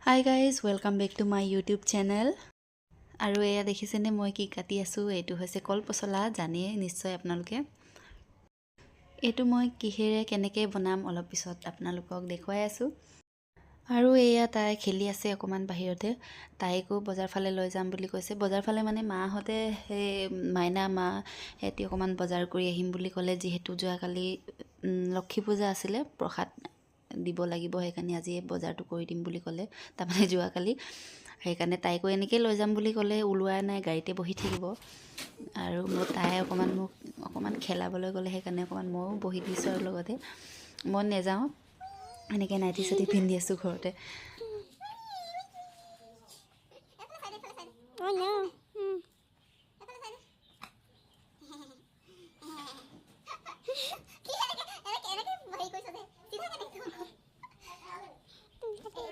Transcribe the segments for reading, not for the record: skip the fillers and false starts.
Hi guys, welcome back to my YouTube channel. আৰু এয়া দেখিছেনে মই কি কাটি আছো এটো হৈছে কল পছলা জানে নিশ্চয় আপোনালোকে এটো মই কিহেৰে কেনেকৈ বনাম অলপ পিছত আপোনালোকক দেখুৱাই আছো আৰু এয়া তাই খেলি আছে অকমান বাহিৰতে তাইকো বজাৰ ফালে লৈ যাম বুলি কৈছে বজাৰ ফালে মানে মাহতে মাইনা মা হেতি অকমান বজাৰ কৰি আহিম বুলি ক'লে যেহেতু যোৱা কালি লক্ষী পূজা আছিলে প্ৰসাদ দিব লাগিব হেকানি আজি বজাৰটো কৰি দিম বুলি ক'লে তাৰমানে যোৱা কালি হেকানে তাইকো এনেকৈ লৈ যাম বুলি ক'লে উলুৱা নাই গাড়ীতে বহি থাকিব আৰু মই তাই অকমান খেলাবলৈ গ'লে হেকানে অকমান মই বহি দিছো আৰু লগতে মই নেযাওঁ এনেকৈ নাইটি সাইটি পিন্ধি আছো ঘৰতে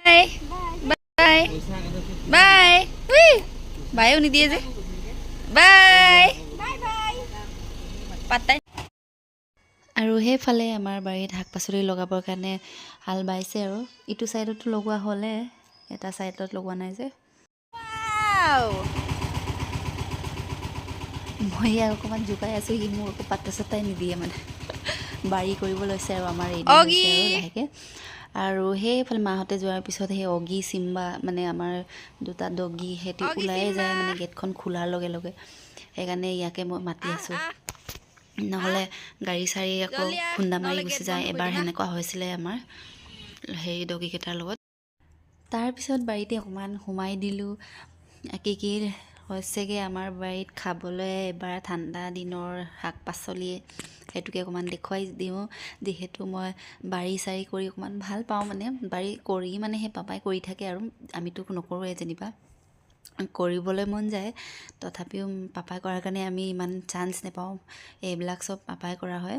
Bye. Bye. Bye. Wee. Bye uni dia je. Bye. Bye bye. Patai. আৰু হেফালে আমাৰ বাৰীত শাক পাচলি লগাবৰ কাৰণে হাল বাইছে আৰু ইটো সাইডতো লগোৱা হলে এটা সাইডত লগোৱা নাই যে ওয়াও মই আৰু অকমান জুকাই আছো ই মোৰ পাত্তা সতাই নিদিয়ে মানে বাৰী কৰিব লৈছে আৰু আমাৰ এই দিছে আৰু লাহেকে আৰু হেফালে মাহতে যোৱাৰ পিছত হে অগি সিম্বা মানে আমাৰ দুটা ডগি হেতি উলাই যায় মানে গেটখন খোলাৰ লগে লগে হেকানে ইয়াকে মই মাতি আছো নহলে গাড়ী সাৰি আকৌ খুন্দা মাৰি গুছি যায় এবাৰ হেনেকুৱা হৈছিলে আমাৰ হেৰি ডগি কেটাৰ লগত তাৰ পিছত বাৰীতে অকমান হুমাই দিলো কি হৈছেগে আমাৰ বাৰীত খাবলৈ এবাৰ ঠাণ্ডা দিনৰ শাক পাচলি হেতুকে অকমান দেখুৱাই দিও যেহেতু মই বাৰী সাৰি কৰি অকমান ভাল পাও মানে বাৰী কৰি মানে হে পাপাই কৰি থাকে আৰু আমিতো নকৰোৱে যেনিবা কৰিবলৈ মন যায় তথাপিও পাপাই কৰাৰ কাৰণে আমি ইমান চান্স নেপাও এইবিলাক সব পাপাই কৰা হয়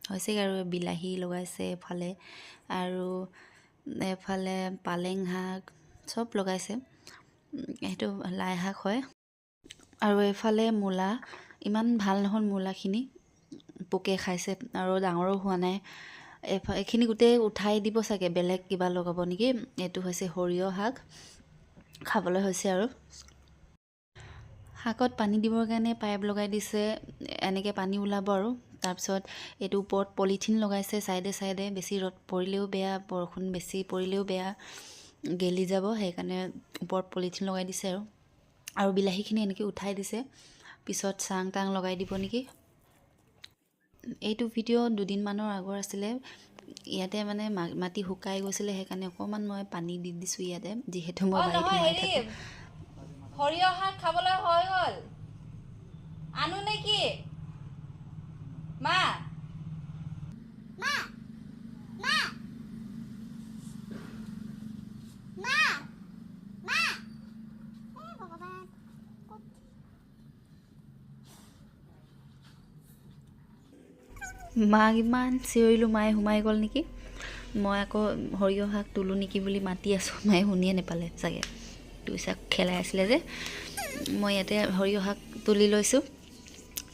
হৈছে আৰু বিলাহী লগাইছে এফালে আৰু এফালে পালেং শাক সব লগাইছে এটো লাই শাক হয় আৰু এফালে মূলা ইমান ভাল নহল মূলাখিনি পোকে খাইছে আৰু ডাঙৰো হোৱা নাই এখিনি গুটে উঠাই দিব চাগে বেলেগ কিবা লগাব নেকি এটো হৈছে হৰিয় শাক খাবলৈ হৈছে আৰু শাকত পানী দিবৰ কাৰণে পাইপ লগাই দিছে এনেকৈ পানী ওলাব আৰু তাৰ পিছত এটো ওপৰত পলিথিন লগাইছে সাইডে সাইডে বেছি ৰদ পৰিলেও বেয়া বৰষুণ বেছি পৰিলেও বেয়া গেলি যাব হেকানে ওপৰত পলিথিন লগাই দিছে আৰু বিলাহীখিনি এনেকৈ উঠাই দিছে পিছত চাং টাং লগাই দিব নেকি এইটো ভিডিও দুদিন মানৰ আগৰ আছিলে ইয়াতে মানে মাটি হুকাই গৈছিলে হেকানে অকমান মই পানী দি দিছো ইয়াতে যেহেতু মই বাৰীত সোমাই থাকো হৰিয় শাক খাবলৈ হৈ গল আনু নেকি মা মা মা মা মা এ ভগৱান মাক ইমান চিঞৰিলো মায়ে সোমাই গ'ল নেকি মই আকৌ হৰিয় শাক তুলো নেকি বুলি মাতি আছো মায়ে শুনিয়ে নেপালে চাগে তুইছা খেলাই আছিলে যে মই ইয়াতে হৰিয় শাক তুলি লৈছো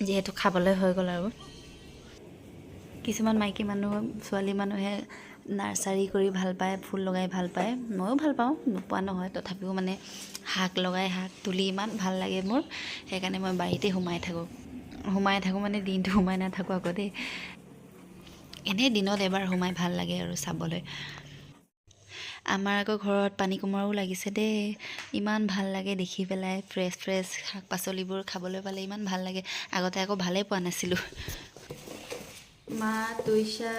যেহেতু খাবলৈ হৈ গ'ল আৰু কিছুমান মাইকী মানুহ ছোৱালী মানুহে নাৰ্সাৰী কৰি ভাল পায় ফুল লগাই ভাল পায় ময়ো ভাল পাওঁ নোপোৱা নহয় তথাপিও মানে শাক লগাই শাক তুলি ইমান ভাল লাগে মোৰ হেকানে মই বাৰীতে সোমাই থাকো মানে দিনটো সোমাই নাথাকো আগতে এনে দিনত এবাৰ সোমাই ভাল লাগে আৰু চাবলৈ আমাৰ আকৌ ঘৰত পানী কুমৰাও লাগিছে দেই ইমান ভাল লাগে দেখি পেলাই ফ্ৰেছ শাক পাচলিবোৰ খাবলৈ পালে ইমান ভাল লাগে আগতে আকৌ ভালে পোৱা নাছিলো মা তুইছা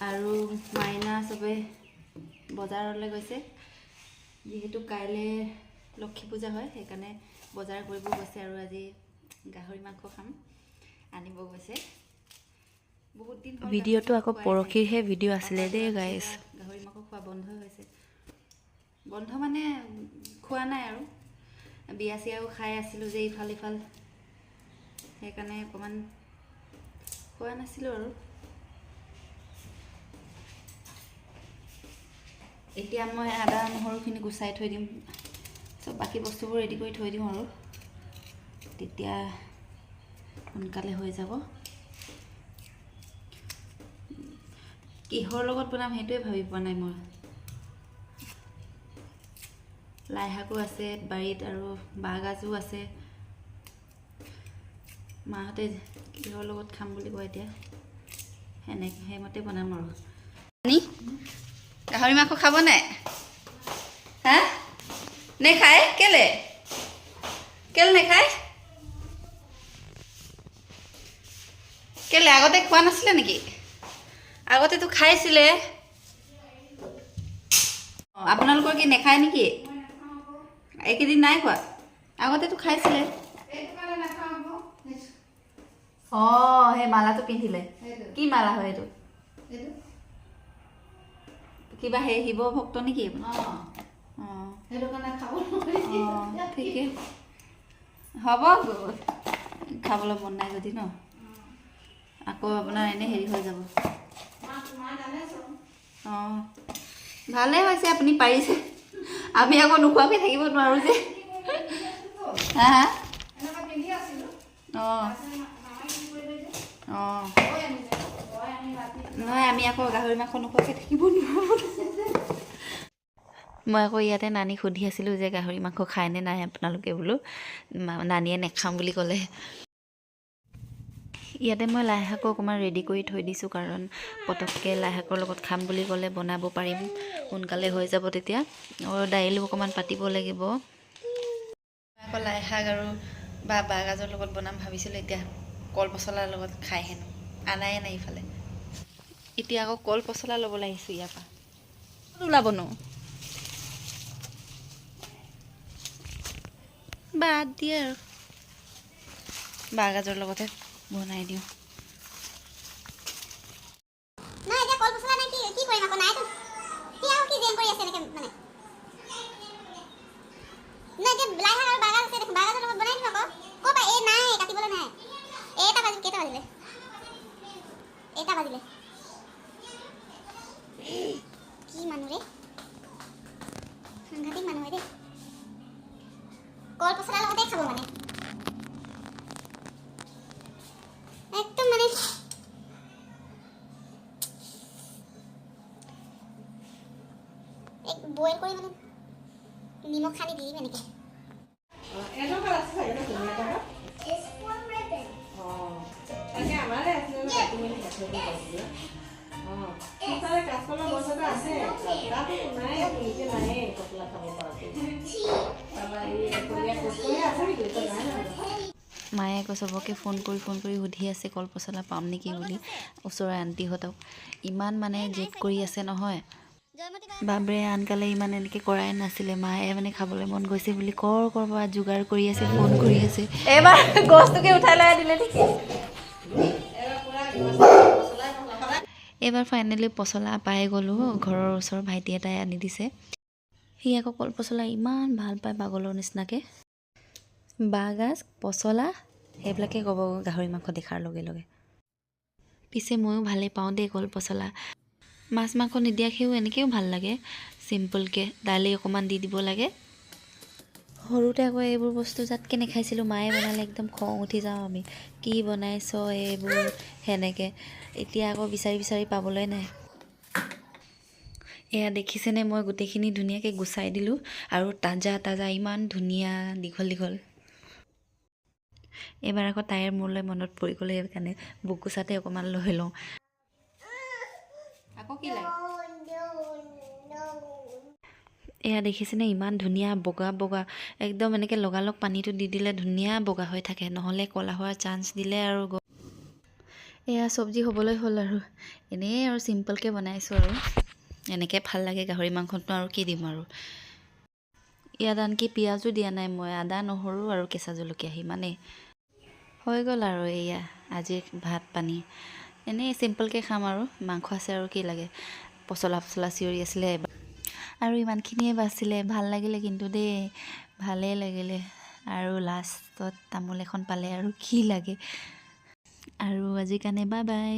আৰু মাইনা সবে বজাৰলৈ গৈছে যেহেতু কাইলে লক্ষী পূজা হয় হেকানে বজাৰ কৰিব গৈছে আৰু আজি গাহৰি মাংস খাম আনিব গৈছে বহুত দিন ভিডিওটো আকৌ পৰখিৰহে ভিডিও আছিলে দেই গাইস গাহৰি মাংস খোৱা বন্ধ হৈছে বন্ধ মানে খোৱা নাই আৰু বিয়া চিয়াও খাই আছিলো যে ইফাল হেকানে অকমান খোৱা নাছিলো আৰু এতিয়া মই আদা নহৰুখিনি গুছাই থৈ দিম সব বাকি বস্তুবোৰ ৰেডি কৰি থৈ দিম আৰু তেতিয়া সোনকালে হৈ যাব কিহৰ লগত বনাম হেতুৱে ভাবি পোৱা নাই মই লাই শাকো আছে বাৰীত আৰু বাঁহগাজো আছে। মাহঁতে কিহৰ লগত খাম বুলি কয় এতিয়া সেইমতে বনাম আৰু। গাহৰি মাংস খাব নাই? হা নেখায়? কেলে নেখায়? কেলে আগতে খোৱা নাছিলে নেকি? আগতেতো খাইছিলে। আপোনালোকৰ কি নেখায় নেকি? এইকেইদিন নাই খোৱা? আগতেতো খাইছিলে। অঁ সেই মালাটো পিন্ধিলে। কি মালা হয় এইটো? কিবা সেই শিৱ ভক্ত নেকি? অঁ ঠিকে হ'ব খাবলৈ মন নাই যদি ন। আকৌ আপোনাৰ এনেই হেৰি হৈ যাব। অঁ ভালে হৈছে আপুনি পাৰিছে। আমি আকৌ নোখোৱাকৈ থাকিব নোৱাৰোঁ যে। হা হা অঁ অঁ নহয় আমি আকৌ গাহৰি মাংস নোখোৱাকৈ থাকিব নোৱাৰোঁ। মই আকৌ ইয়াতে নানীক সুধি আছিলোঁ যে গাহৰি মাংস খায়নে নাই আপোনালোকে বোলো। নানীয়ে নেখাওঁ বুলি ক'লে। ইয়াতে মই লাই শাকো অকণমান ৰেডি কৰি থৈ দিছোঁ, কাৰণ পটককৈ লাই শাকৰ লগত খাম বুলি ক'লে বনাব পাৰিম, সোনকালে হৈ যাব তেতিয়া। আৰু দাইলো অকণমান পাতিব লাগিব। আকৌ লাই শাক আৰু বাঁহগাজৰ লগত বনাম ভাবিছিলোঁ, এতিয়া কল পচলাৰ লগত খাই হেনো আনাই নাই ইফালে। এতিয়া আকৌ কল পচলা ল'ব লাগিছোঁ ইয়াৰ পৰা। ওলাবনো বাদ দিয়ে আৰু বাঁহগাজৰ লগতে বনাই দিওঁ। কি মানুহ ৰে, সাংঘাতিক মানুহ দেই। কল পচলাৰ লগতে খাব মানে একদম মানে বইল কৰি মানে নিমখ সানি দি দিম এনেকে। মায়ে আকৌ চবকে ফোন কৰি সুধি আছে কল পচলা পাম নেকি বুলি, ওচৰৰ আণ্টিহঁতক। ইমান মানে জেদ কৰি আছে নহয়। বাবৰে আনকালে ইমান এনেকৈ কৰাই নাছিলে। মায়ে মানে খাবলৈ মন গৈছে বুলি ক'ৰ পৰা যোগাৰ কৰি আছে, ফোন কৰি আছে। এইবাৰ গছটোকে উঠাই লৈ দিলে নেকি? এইবাৰ ফাইনেলি পচলা পাই গ'লোঁ। ঘৰৰ ওচৰৰ ভাইটি এটাই আনি দিছে। সি আকৌ কল পচলা ইমান ভাল পায় পাগলৰ নিচিনাকৈ। বাঁহগাজ পচলা সেইবিলাকে ক'ব গাহৰি মাংস দেখাৰ লগে লগে। পিছে ময়ো ভালেই পাওঁ দেই কল পচলা। মাছ মাংস নিদিয়াকৈও এনেকৈও ভাল লাগে। চিম্পুলকৈ দালি অকণমান দি দিব লাগে। সৰুতে আকৌ এইবোৰ বস্তু যাতকৈ নেখাইছিলোঁ। মায়ে বনালে একদম খং উঠি যাওঁ আমি, কি বনাইছ এইবোৰ সেনেকৈ। এতিয়া আকৌ বিচাৰি পাবলৈ নাই। এয়া দেখিছেনে, মই গোটেইখিনি ধুনীয়াকৈ গুচাই দিলোঁ আৰু তাজা ইমান ধুনীয়া দীঘল দীঘল। এইবাৰ আকৌ তাইৰ মোলৈ মনত পৰি গ'লে, সেইকাৰণে বুকুচাতে অকণমান লৈ লওঁ। আকৌ কি লাগে? এয়া দেখিছেনে, ইমান ধুনীয়া বগা একদম এনেকৈ লগালগ পানীটো দি দিলে ধুনীয়া বগা হৈ থাকে, নহ'লে ক'লা হোৱাৰ চান্স দিলে আৰু। এয়া চব্জি হ'বলৈ হ'ল আৰু এনেই আৰু চিম্পলকৈ বনাইছোঁ আৰু এনেকৈ ভাল লাগে গাহৰি মাংসটো, আৰু কি দিম আৰু। ইয়াত আনকি পিঁয়াজো দিয়া নাই মই, আদা নহৰু আৰু কেঁচা জলকীয়া সিমানেই হৈ গ'ল আৰু। এয়া আজিৰ ভাত পানী এনেই চিম্পলকৈ খাম আৰু, মাংস আছে আৰু কি লাগে। পচলা চিঞৰি আছিলে আৰু ইমানখিনিয়ে বাছিলে। ভাল লাগিলে কিন্তু দেই, ভালেই লাগিলে। আৰু লাষ্টত তামোল এখন পালে আৰু কি লাগে। আৰু আজিৰ কাৰণে বাই বাই।